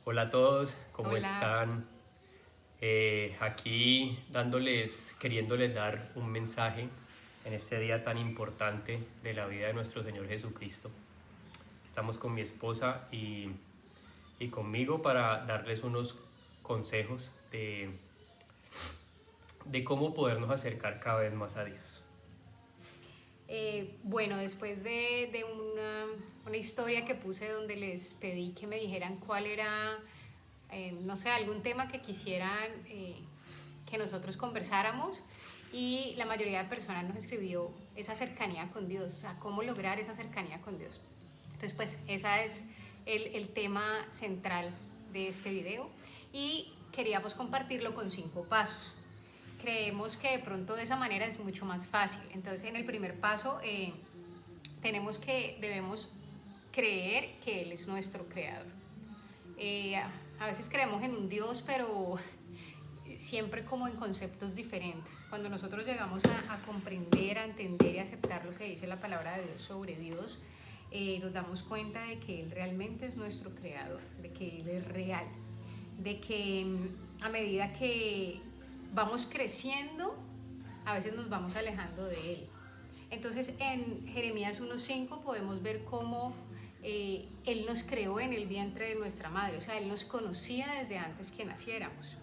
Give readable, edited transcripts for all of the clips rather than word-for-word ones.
Hola a todos, ¿cómo Hola, están? Aquí queriéndoles dar un mensaje en este día tan importante de la vida de nuestro Señor Jesucristo. Estamos con mi esposa y conmigo para darles unos consejos de cómo podernos acercar cada vez más a Dios. bueno, después de una historia que puse donde les pedí que me dijeran cuál era, no sé, algún tema que quisieran que nosotros conversáramos y la mayoría de personas nos escribió esa cercanía con Dios, o sea, cómo lograr esa cercanía con Dios. Entonces, pues, ese es el tema central de este video y queríamos compartirlo con 5 pasos. Creemos que de pronto de esa manera es mucho más fácil. Entonces, en el primer paso debemos creer que Él es nuestro creador. A veces creemos en un Dios, pero siempre como en conceptos diferentes. Cuando nosotros llegamos a comprender, a entender y a aceptar lo que dice la palabra de Dios sobre Dios, nos damos cuenta de que Él realmente es nuestro creador, de que Él es real, de que a medida que vamos creciendo, a veces nos vamos alejando de Él. Entonces en Jeremías 1:5 podemos ver cómo Él nos creó en el vientre de nuestra madre, o sea, Él nos conocía desde antes que naciéramos.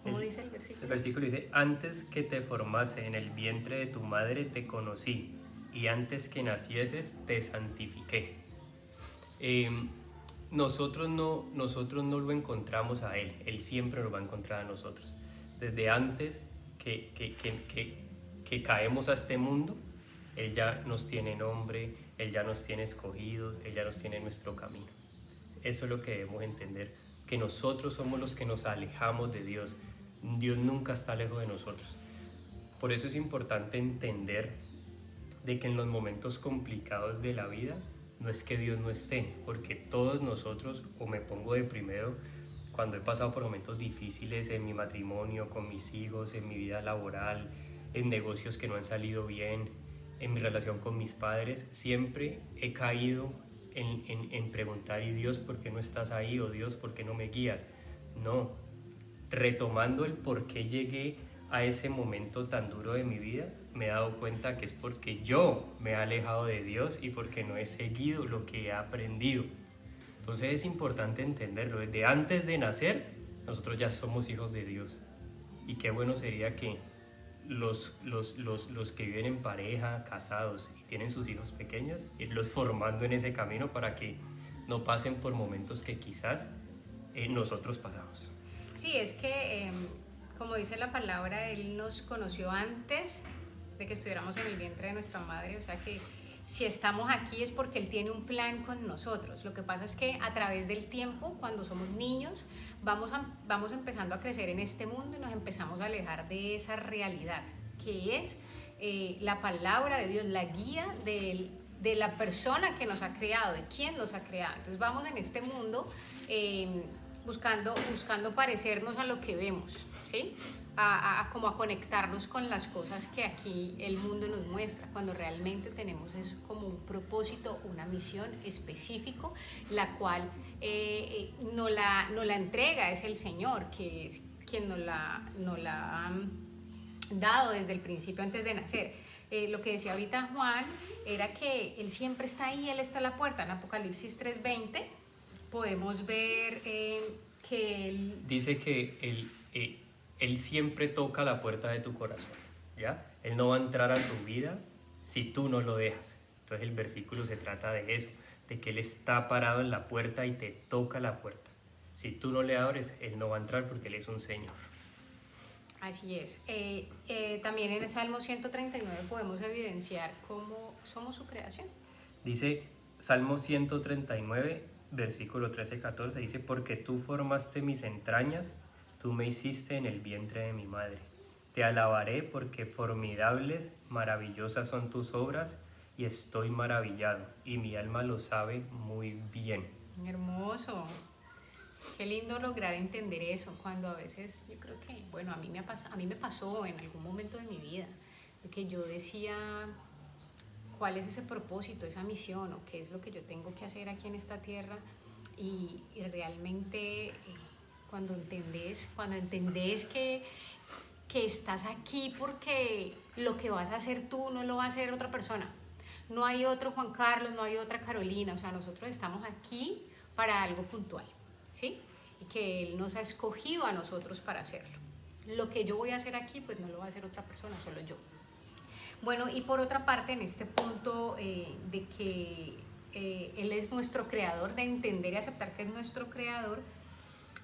¿Cómo El, dice el el versículo? versículo dice, antes que te formase en el vientre de tu madre te conocí y antes que nacieses te santifiqué. Eh, nosotros no lo encontramos a Él siempre nos va a encontrar a nosotros. Desde antes que caemos a este mundo, Él ya nos tiene nombre, Él ya nos tiene escogidos, Él ya nos tiene en nuestro camino. Eso es lo que debemos entender, que nosotros somos los que nos alejamos de Dios. Dios nunca está lejos de nosotros. Por eso es importante entender de que en los momentos complicados de la vida no es que Dios no esté, porque todos nosotros, o me pongo de primero, cuando he pasado por momentos difíciles en mi matrimonio, con mis hijos, en mi vida laboral, en negocios que no han salido bien, en mi relación con mis padres, siempre he caído en preguntar, ¿y Dios por qué no estás ahí? ¿O Dios por qué no me guías? No, retomando el por qué llegué a ese momento tan duro de mi vida, me he dado cuenta que es porque yo me he alejado de Dios y porque no he seguido lo que he aprendido. Entonces es importante entenderlo. Desde antes de nacer, nosotros ya somos hijos de Dios. Y qué bueno sería que los que viven en pareja, casados y tienen sus hijos pequeños, irlos formando en ese camino para que no pasen por momentos que quizás nosotros pasamos. Sí, es que, como dice la palabra, Él nos conoció antes de que estuviéramos en el vientre de nuestra madre, o sea que si estamos aquí es porque Él tiene un plan con nosotros. Lo que pasa es que a través del tiempo, cuando somos niños, vamos empezando a crecer en este mundo y nos empezamos a alejar de esa realidad, que es la palabra de Dios, la guía de la persona que nos ha creado, de quién nos ha creado. Entonces vamos en este mundo buscando parecernos a lo que vemos, ¿sí? Como a conectarnos con las cosas que aquí el mundo nos muestra, cuando realmente tenemos eso como un propósito, una misión específico, la cual no la entrega es el Señor, que es quien nos la ha dado desde el principio antes de nacer. Lo que decía ahorita Juan era que Él siempre está ahí, Él está a la puerta. En Apocalipsis 3:20 podemos ver que Él... Dice que él siempre toca la puerta de tu corazón, ¿ya? Él no va a entrar a tu vida si tú no lo dejas. Entonces el versículo se trata de eso, de que Él está parado en la puerta y te toca la puerta. Si tú no le abres, Él no va a entrar porque Él es un Señor. Así es. También en el Salmo 139 podemos evidenciar cómo somos su creación. Dice Salmo 139, versículo 13-14, dice, porque tú formaste mis entrañas, tú me hiciste en el vientre de mi madre. Te alabaré porque formidables, maravillosas son tus obras, y estoy maravillado, y mi alma lo sabe muy bien. Hermoso. Qué lindo lograr entender eso cuando a veces yo creo que, bueno, a mí me pasó en algún momento de mi vida, que yo decía, ¿cuál es ese propósito, esa misión o qué es lo que yo tengo que hacer aquí en esta tierra? y realmente cuando entendés que estás aquí porque lo que vas a hacer tú no lo va a hacer otra persona. No hay otro Juan Carlos, no hay otra Carolina, o sea, nosotros estamos aquí para algo puntual, ¿sí? Y que Él nos ha escogido a nosotros para hacerlo. Lo que yo voy a hacer aquí, pues no lo va a hacer otra persona, solo yo. Bueno, y por otra parte, en este punto de que Él es nuestro creador, de entender y aceptar que es nuestro creador,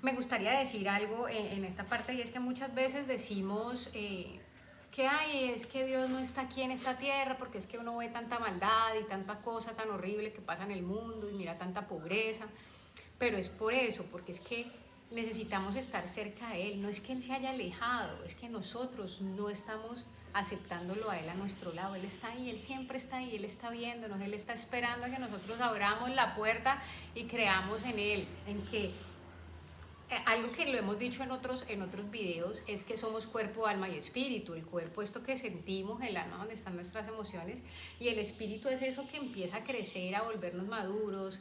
me gustaría decir algo en esta parte, y es que muchas veces decimos que ay, es que Dios no está aquí en esta tierra porque es que uno ve tanta maldad y tanta cosa tan horrible que pasa en el mundo y mira tanta pobreza, pero es por eso, porque es que necesitamos estar cerca de Él, no es que Él se haya alejado, es que nosotros no estamos aceptándolo a Él a nuestro lado. Él está ahí, Él siempre está ahí, Él está viéndonos, Él está esperando a que nosotros abramos la puerta y creamos en Él, en que algo que lo hemos dicho en otros videos es que somos cuerpo, alma y espíritu. El cuerpo, esto que sentimos, el alma donde están nuestras emociones, y el espíritu es eso que empieza a crecer, a volvernos maduros,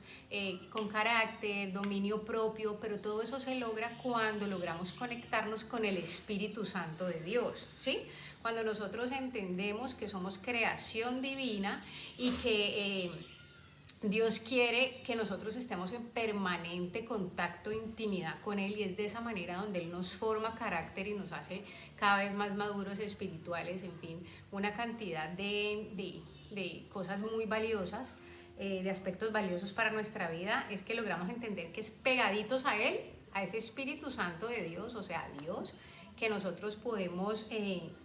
con carácter, dominio propio, pero todo eso se logra cuando logramos conectarnos con el Espíritu Santo de Dios, ¿sí? Cuando nosotros entendemos que somos creación divina y que Dios quiere que nosotros estemos en permanente contacto e intimidad con Él, y es de esa manera donde Él nos forma carácter y nos hace cada vez más maduros espirituales, en fin, una cantidad de cosas muy valiosas, de aspectos valiosos para nuestra vida, es que logramos entender que es pegaditos a Él, a ese Espíritu Santo de Dios, o sea, a Dios, que nosotros podemos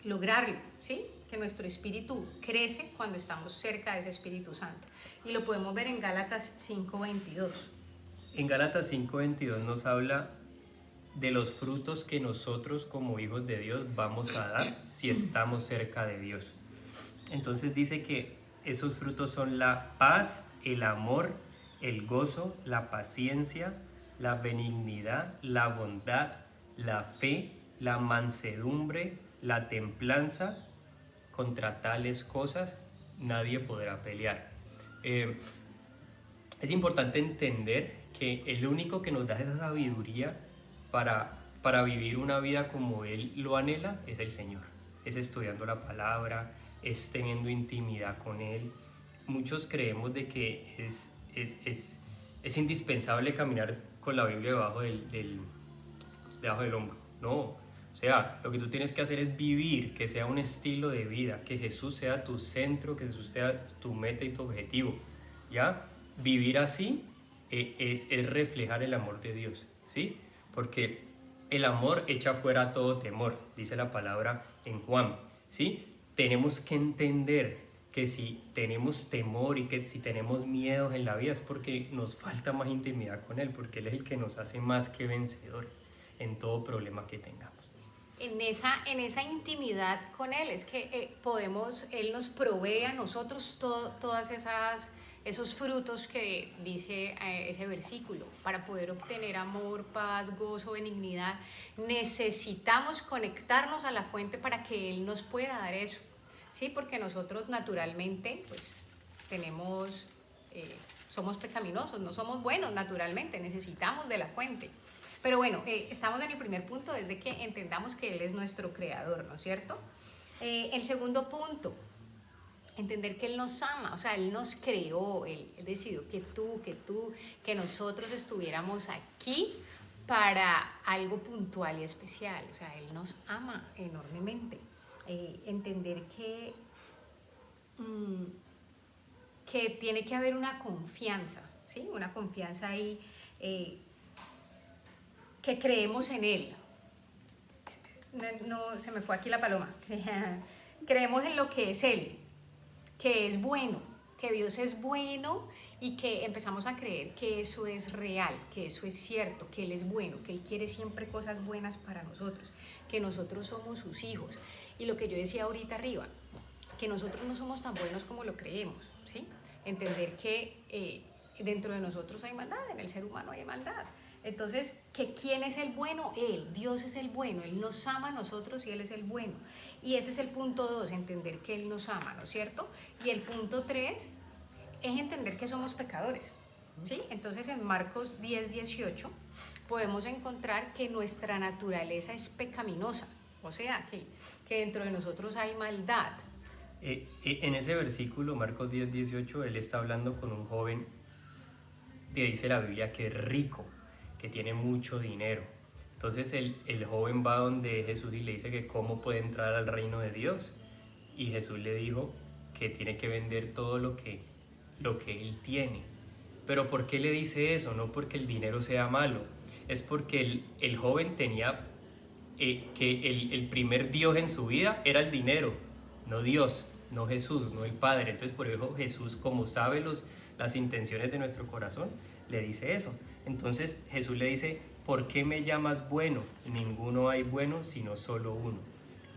lograrlo, ¿sí? Que nuestro espíritu crece cuando estamos cerca de ese Espíritu Santo. Y lo podemos ver en Gálatas 5:22. En Gálatas 5:22 nos habla de los frutos que nosotros como hijos de Dios vamos a dar si estamos cerca de Dios. Entonces dice que esos frutos son la paz, el amor, el gozo, la paciencia, la benignidad, la bondad, la fe, la mansedumbre, la templanza. Contra tales cosas nadie podrá pelear. Es importante entender que el único que nos da esa sabiduría para vivir una vida como Él lo anhela es el Señor. Es estudiando la palabra, es teniendo intimidad con Él. Muchos creemos de que es indispensable caminar con la Biblia debajo del hombro. No. O sea, lo que tú tienes que hacer es vivir, que sea un estilo de vida, que Jesús sea tu centro, que Jesús sea tu meta y tu objetivo, ¿ya? Vivir así es reflejar el amor de Dios, ¿sí? Porque el amor echa fuera todo temor, dice la palabra en Juan, ¿sí? Tenemos que entender que si tenemos temor y que si tenemos miedos en la vida es porque nos falta más intimidad con Él, porque Él es el que nos hace más que vencedores en todo problema que tengamos. En esa intimidad con Él es que Él nos provee a nosotros todas esos frutos que dice ese versículo. Para poder obtener amor, paz, gozo, benignidad, necesitamos conectarnos a la fuente para que Él nos pueda dar eso, ¿sí? Porque nosotros naturalmente pues somos pecaminosos, no somos buenos naturalmente, necesitamos de la fuente. Pero bueno, estamos en el primer punto, desde que entendamos que Él es nuestro creador, ¿no es cierto? El segundo punto, entender que Él nos ama, o sea, Él nos creó, Él decidió que nosotros estuviéramos aquí para algo puntual y especial, o sea, Él nos ama enormemente. Entender que tiene que haber una confianza, ¿sí? Una confianza ahí, que creemos en Él. No, se me fue aquí la paloma. Creemos en lo que es Él, que es bueno, que Dios es bueno, y que empezamos a creer que eso es real, que eso es cierto, que Él es bueno, que Él quiere siempre cosas buenas para nosotros, que nosotros somos sus hijos. Y lo que yo decía ahorita arriba, que nosotros no somos tan buenos como lo creemos, ¿sí? Entender que dentro de nosotros hay maldad, en el ser humano hay maldad. Entonces, ¿quién es el bueno? Él, Dios es el bueno, Él nos ama a nosotros y Él es el bueno. Y ese es el punto 2, entender que Él nos ama, ¿no es cierto? Y el punto 3 es entender que somos pecadores, ¿sí? Entonces en Marcos 10:18 podemos encontrar que nuestra naturaleza es pecaminosa, o sea, que dentro de nosotros hay maldad. En ese versículo, Marcos 10:18, él está hablando con un joven que dice la Biblia que es rico, que tiene mucho dinero. Entonces el joven va donde Jesús y le dice que cómo puede entrar al reino de Dios. Y Jesús le dijo que tiene que vender todo lo que él tiene. Pero ¿por qué le dice eso? No porque el dinero sea malo, es porque el joven tenía que el primer Dios en su vida era el dinero, no Dios, no Jesús, no el Padre. Entonces por eso Jesús, como sabe las intenciones de nuestro corazón, le dice eso. Entonces Jesús le dice, ¿por qué me llamas bueno? Ninguno hay bueno sino solo uno,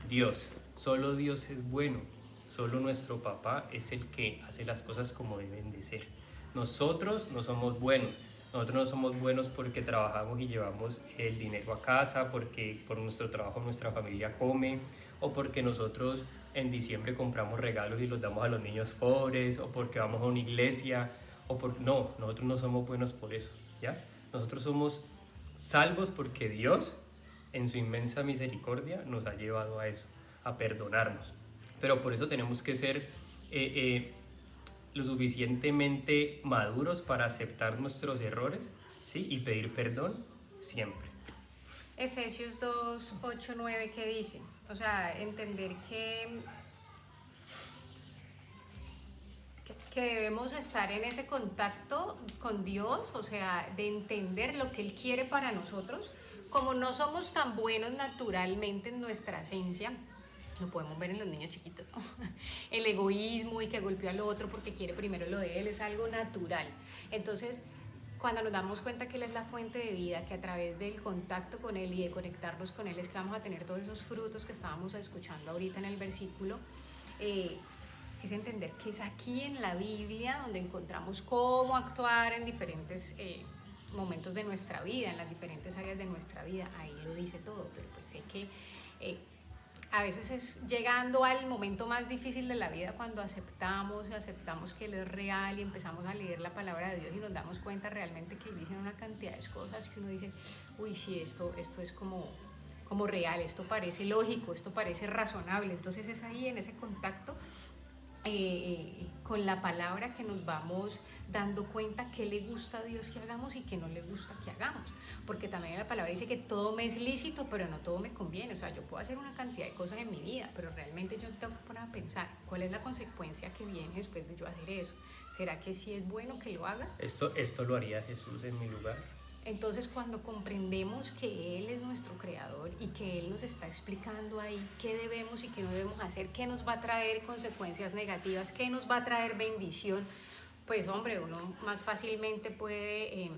Dios. Solo Dios es bueno, solo nuestro papá es el que hace las cosas como deben de ser. Nosotros no somos buenos. Nosotros no somos buenos porque trabajamos y llevamos el dinero a casa, porque por nuestro trabajo nuestra familia come, o porque nosotros en diciembre compramos regalos y los damos a los niños pobres, o porque vamos a una iglesia, no, nosotros no somos buenos por eso, ¿ya? Nosotros somos salvos porque Dios, en su inmensa misericordia, nos ha llevado a eso, a perdonarnos. Pero por eso tenemos que ser lo suficientemente maduros para aceptar nuestros errores, ¿sí? Y pedir perdón siempre. Efesios 2:8-9, ¿qué dice? O sea, entender que debemos estar en ese contacto con Dios, o sea, de entender lo que Él quiere para nosotros. Como no somos tan buenos naturalmente en nuestra esencia, lo podemos ver en los niños chiquitos, ¿no? El egoísmo y que golpea al otro porque quiere primero lo de él es algo natural. Entonces, cuando nos damos cuenta que Él es la fuente de vida, que a través del contacto con Él y de conectarnos con Él es que vamos a tener todos esos frutos que estábamos escuchando ahorita en el versículo, es entender que es aquí en la Biblia donde encontramos cómo actuar en diferentes momentos de nuestra vida, en las diferentes áreas de nuestra vida. Ahí lo dice todo, pero pues sé que a veces es llegando al momento más difícil de la vida cuando aceptamos que Él es real y empezamos a leer la palabra de Dios y nos damos cuenta realmente que dicen una cantidad de cosas que uno dice, uy, sí, esto es como real, esto parece lógico, esto parece razonable. Entonces es ahí en ese contacto con la palabra que nos vamos dando cuenta qué le gusta a Dios que hagamos y qué no le gusta que hagamos, porque también la palabra dice que todo me es lícito, pero no todo me conviene. O sea, yo puedo hacer una cantidad de cosas en mi vida, pero realmente yo tengo que poner a pensar cuál es la consecuencia que viene después de yo hacer eso. ¿Será que sí es bueno que lo haga? Esto lo haría Jesús en mi lugar. Entonces, cuando comprendemos que Él es nuestro creador y que Él nos está explicando ahí qué debemos y qué no debemos hacer, qué nos va a traer consecuencias negativas, qué nos va a traer bendición, pues hombre, uno más fácilmente puede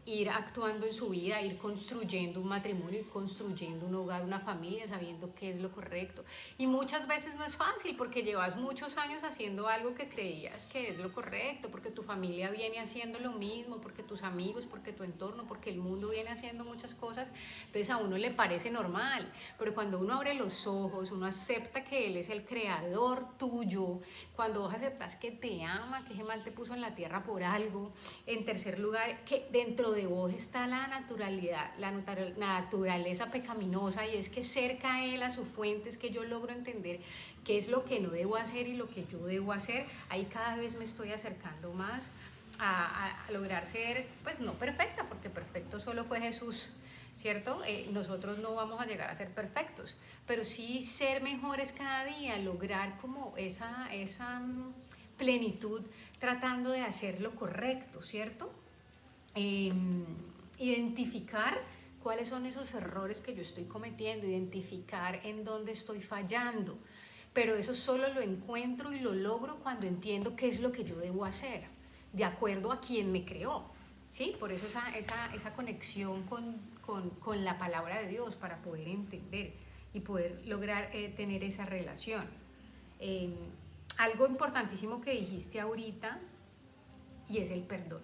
ir actuando en su vida, ir construyendo un matrimonio, ir construyendo un hogar, una familia, sabiendo qué es lo correcto. Y muchas veces no es fácil porque llevas muchos años haciendo algo que creías que es lo correcto, porque tu familia viene haciendo lo mismo, porque tus amigos, porque tu entorno, porque el mundo viene haciendo muchas cosas. Entonces a uno le parece normal, pero cuando uno abre los ojos, uno acepta que Él es el creador tuyo, cuando vos aceptas que te ama, que ese man te puso en la tierra por algo. En tercer lugar, que dentro de vos está la naturalidad, la naturaleza pecaminosa, y es que cerca a Él, a su fuente, es que yo logro entender qué es lo que no debo hacer y lo que yo debo hacer. Ahí cada vez me estoy acercando más a lograr ser, pues no perfecta, porque perfecto solo fue Jesús, ¿cierto? Nosotros no vamos a llegar a ser perfectos, pero sí ser mejores cada día, lograr como esa plenitud, tratando de hacer lo correcto, ¿cierto? Identificar cuáles son esos errores que yo estoy cometiendo, identificar en dónde estoy fallando, pero eso solo lo encuentro y lo logro cuando entiendo qué es lo que yo debo hacer, de acuerdo a quien me creó, ¿sí? Por eso esa conexión con la palabra de Dios, para poder entender y poder lograr tener esa relación. Algo importantísimo que dijiste ahorita, y es el perdón.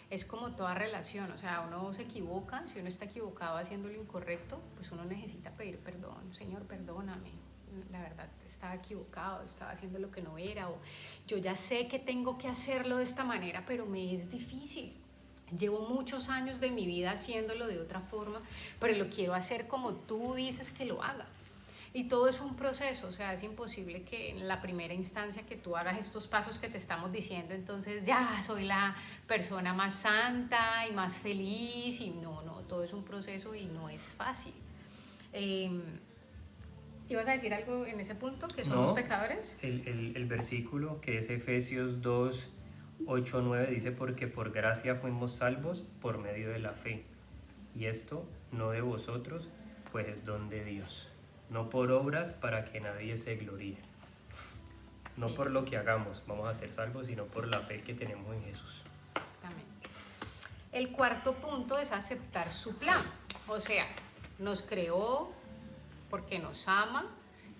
Es como toda relación, o sea, uno se equivoca, si uno está equivocado haciendo lo incorrecto, pues uno necesita pedir perdón. Señor, perdóname, la verdad estaba equivocado, estaba haciendo lo que no era, o yo ya sé que tengo que hacerlo de esta manera, pero me es difícil. Llevo muchos años de mi vida haciéndolo de otra forma, pero lo quiero hacer como tú dices que lo haga. Y todo es un proceso, o sea, es imposible que en la primera instancia que tú hagas estos pasos que te estamos diciendo, entonces ya soy la persona más santa y más feliz, y no, todo es un proceso y no es fácil. ¿Ibas a decir algo en ese punto, que somos pecadores? El versículo que es Efesios 2, 8, 9 dice: porque por gracia fuimos salvos por medio de la fe, y esto no de vosotros, pues es don de Dios, no por obras para que nadie se gloríe. No por lo que hagamos vamos a ser salvos, sino por la fe que tenemos en Jesús. Exactamente. El cuarto punto es aceptar su plan. O sea, nos creó porque nos ama,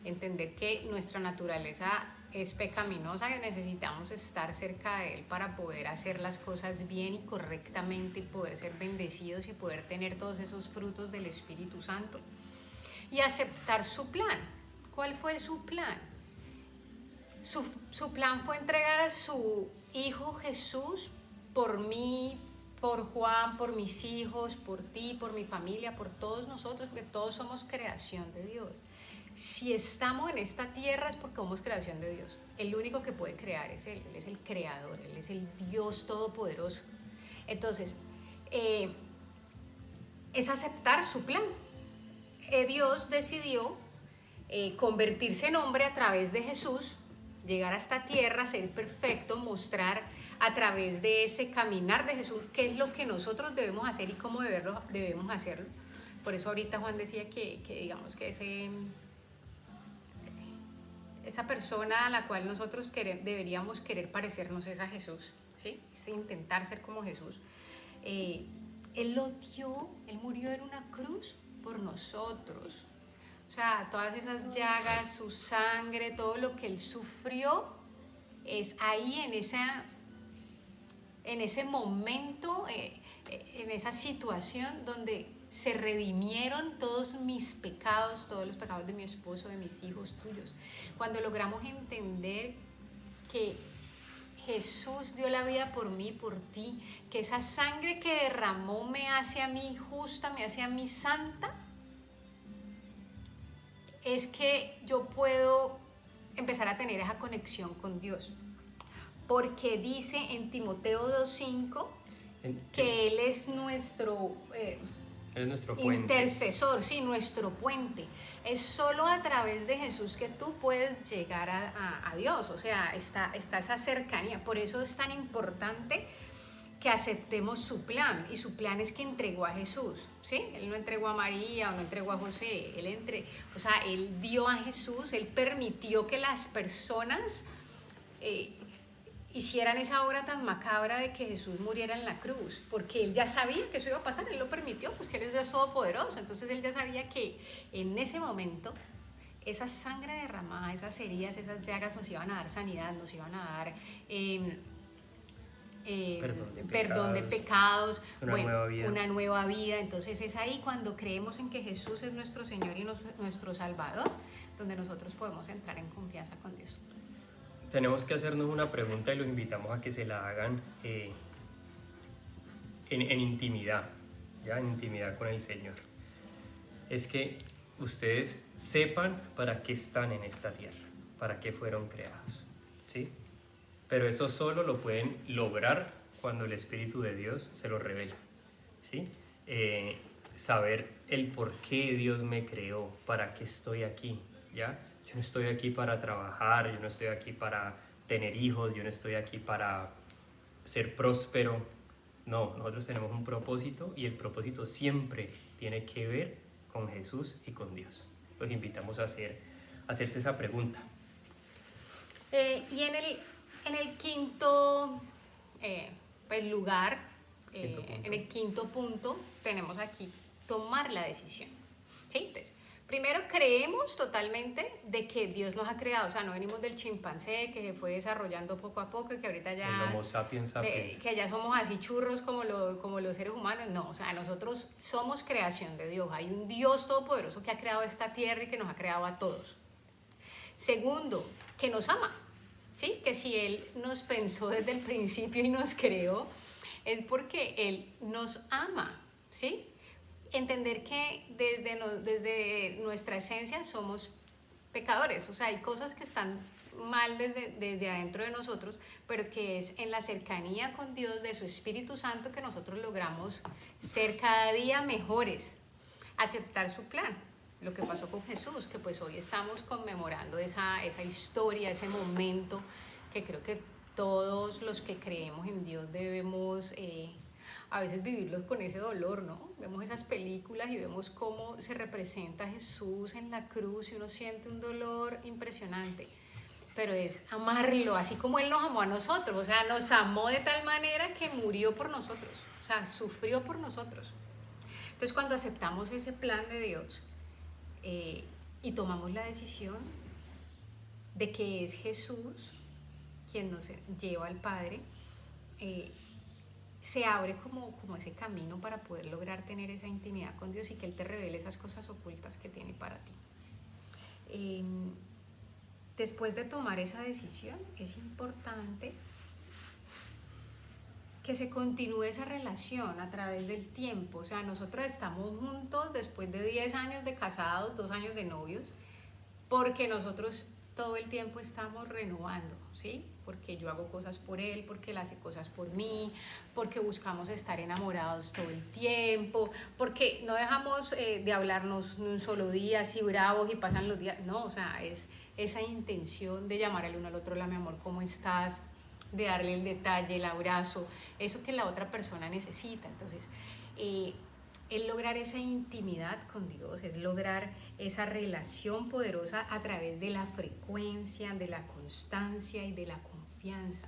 entender que nuestra naturaleza es pecaminosa, que necesitamos estar cerca de Él para poder hacer las cosas bien y correctamente y poder ser bendecidos y poder tener todos esos frutos del Espíritu Santo. Y aceptar su plan. ¿Cuál fue su plan? Su plan fue entregar a su Hijo Jesús por mí, por Juan, por mis hijos, por ti, por mi familia, por todos nosotros, porque todos somos creación de Dios. Si estamos en esta tierra es porque somos creación de Dios. El único que puede crear es Él. Él es el creador, Él es el Dios todopoderoso. Entonces, es aceptar su plan. Dios decidió convertirse en hombre a través de Jesús, llegar a esta tierra, ser perfecto, mostrar a través de ese caminar de Jesús qué es lo que nosotros debemos hacer y cómo debemos hacerlo. Por eso ahorita Juan decía que digamos que esa persona a la cual nosotros deberíamos querer parecernos es a Jesús, ¿sí? Es intentar ser como Jesús. Él lo dio, Él murió en una cruz por nosotros. O sea, todas esas llagas, su sangre, todo lo que Él sufrió, es ahí en ese momento, en esa situación donde se redimieron todos mis pecados, todos los pecados de mi esposo, de mis hijos, tuyos. Cuando logramos entender que Jesús dio la vida por mí, por ti, que esa sangre que derramó me hace a mí justa, me hace a mí santa, es que yo puedo empezar a tener esa conexión con Dios. Porque dice en Timoteo 2:5 que Él es nuestro intercesor, sí, nuestro puente. Es solo a través de Jesús que tú puedes llegar a Dios, o sea, está esa cercanía. Por eso es tan importante que aceptemos su plan, y su plan es que entregó a Jesús, ¿sí? Él no entregó a María o no entregó a José, Él dio a Jesús, Él permitió que las personas hicieran esa obra tan macabra de que Jesús muriera en la cruz, porque Él ya sabía que eso iba a pasar, Él lo permitió, pues que Él es Dios todopoderoso. Entonces Él ya sabía que en ese momento esa sangre derramada, esas heridas, esas llagas nos iban a dar sanidad, nos iban a dar perdón de pecados, una nueva vida. Entonces es ahí cuando creemos en que Jesús es nuestro Señor y nuestro Salvador, donde nosotros podemos entrar en confianza con Dios. Tenemos que hacernos una pregunta y los invitamos a que se la hagan en intimidad, ¿ya? En intimidad con el Señor. Es que ustedes sepan para qué están en esta tierra, para qué fueron creados, ¿sí? Pero eso solo lo pueden lograr cuando el Espíritu de Dios se lo revela, ¿sí? Saber el por qué Dios me creó, para qué estoy aquí, ¿ya? Yo no estoy aquí para trabajar, yo no estoy aquí para tener hijos, yo no estoy aquí para ser próspero. No, nosotros tenemos un propósito, y el propósito siempre tiene que ver con Jesús y con Dios. Los invitamos a hacerse esa pregunta. Y en el quinto lugar, en el quinto punto, tenemos aquí tomar la decisión, ¿sí? Entonces, primero, creemos totalmente de que Dios nos ha creado, o sea, no venimos del chimpancé que se fue desarrollando poco a poco y que ahorita ya... El Homo sapiens sapiens. Que ya somos así churros como los seres humanos. No, o sea, nosotros somos creación de Dios. Hay un Dios todopoderoso que ha creado esta tierra y que nos ha creado a todos. Segundo, que nos ama, ¿sí? Que si Él nos pensó desde el principio y nos creó, es porque Él nos ama, ¿sí? Entender que desde nuestra esencia somos pecadores, o sea, hay cosas que están mal desde adentro de nosotros, pero que es en la cercanía con Dios, de su Espíritu Santo, que nosotros logramos ser cada día mejores, aceptar su plan. Lo que pasó con Jesús, que pues hoy estamos conmemorando esa historia, ese momento, que creo que todos los que creemos en Dios debemos a veces vivirlos con ese dolor, ¿no? Vemos esas películas y vemos cómo se representa a Jesús en la cruz y uno siente un dolor impresionante, pero es amarlo, así como Él nos amó a nosotros, o sea, nos amó de tal manera que murió por nosotros, o sea, sufrió por nosotros. Entonces, cuando aceptamos ese plan de Dios y tomamos la decisión de que es Jesús quien nos lleva al Padre, se abre como ese camino para poder lograr tener esa intimidad con Dios y que Él te revele esas cosas ocultas que tiene para ti. Después de tomar esa decisión, es importante que se continúe esa relación a través del tiempo. O sea, nosotros estamos juntos después de 10 años de casados, 2 años de novios, porque nosotros todo el tiempo estamos renovando, ¿sí? Porque yo hago cosas por él, porque él hace cosas por mí, porque buscamos estar enamorados todo el tiempo, porque no dejamos de hablarnos un solo día, así bravos y pasan los días. No, o sea, es esa intención de llamar el uno al otro, hola mi amor, ¿cómo estás? De darle el detalle, el abrazo, eso que la otra persona necesita. Entonces, es lograr esa intimidad con Dios, es lograr esa relación poderosa a través de la frecuencia, de la constancia y de la confianza.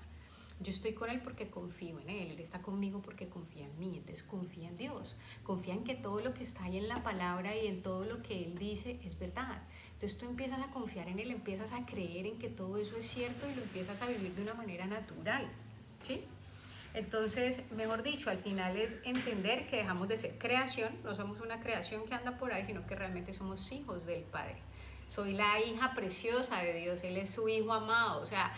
Yo estoy con Él porque confío en Él, Él está conmigo porque confía en mí, entonces confía en Dios, confía en que todo lo que está ahí en la palabra y en todo lo que Él dice es verdad. Entonces tú empiezas a confiar en Él, empiezas a creer en que todo eso es cierto y lo empiezas a vivir de una manera natural, ¿sí? Entonces, mejor dicho, al final es entender que dejamos de ser creación, no somos una creación que anda por ahí, sino que realmente somos hijos del Padre. Soy la hija preciosa de Dios, Él es su hijo amado, o sea,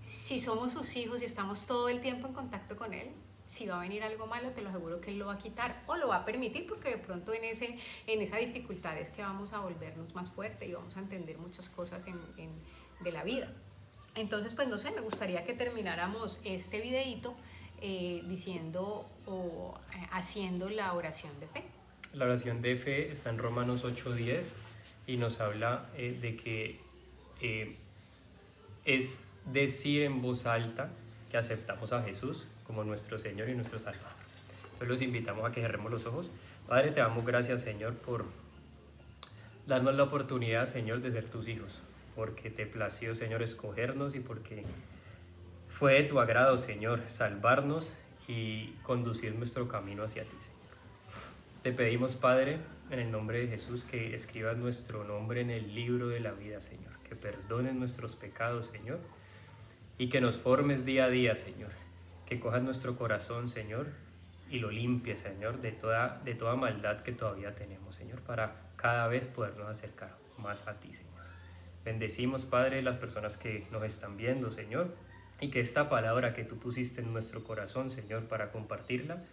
si somos sus hijos y estamos todo el tiempo en contacto con Él, si va a venir algo malo, te lo aseguro que Él lo va a quitar o lo va a permitir, porque de pronto en esa dificultad es que vamos a volvernos más fuertes y vamos a entender muchas cosas de la vida. Entonces, pues no sé, me gustaría que termináramos este videito diciendo o haciendo la oración de fe. La oración de fe está en Romanos 8:10 y nos habla de que es decir en voz alta que aceptamos a Jesús como nuestro Señor y nuestro Salvador. Entonces los invitamos a que cerremos los ojos. Padre, te damos gracias, Señor, por darnos la oportunidad, Señor, de ser tus hijos, porque te plació, Señor, escogernos y porque fue de tu agrado, Señor, salvarnos y conducir nuestro camino hacia ti, Señor. Te pedimos, Padre, en el nombre de Jesús, que escribas nuestro nombre en el libro de la vida, Señor, que perdones nuestros pecados, Señor, y que nos formes día a día, Señor, que cojas nuestro corazón, Señor, y lo limpies, Señor, de toda maldad que todavía tenemos, Señor, para cada vez podernos acercar más a ti, Señor. Bendecimos, Padre, las personas que nos están viendo, Señor, y que esta palabra que tú pusiste en nuestro corazón, Señor, para compartirla,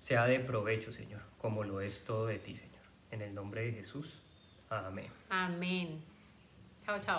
sea de provecho, Señor, como lo es todo de ti, Señor. En el nombre de Jesús. Amén. Amén. Chao, chao.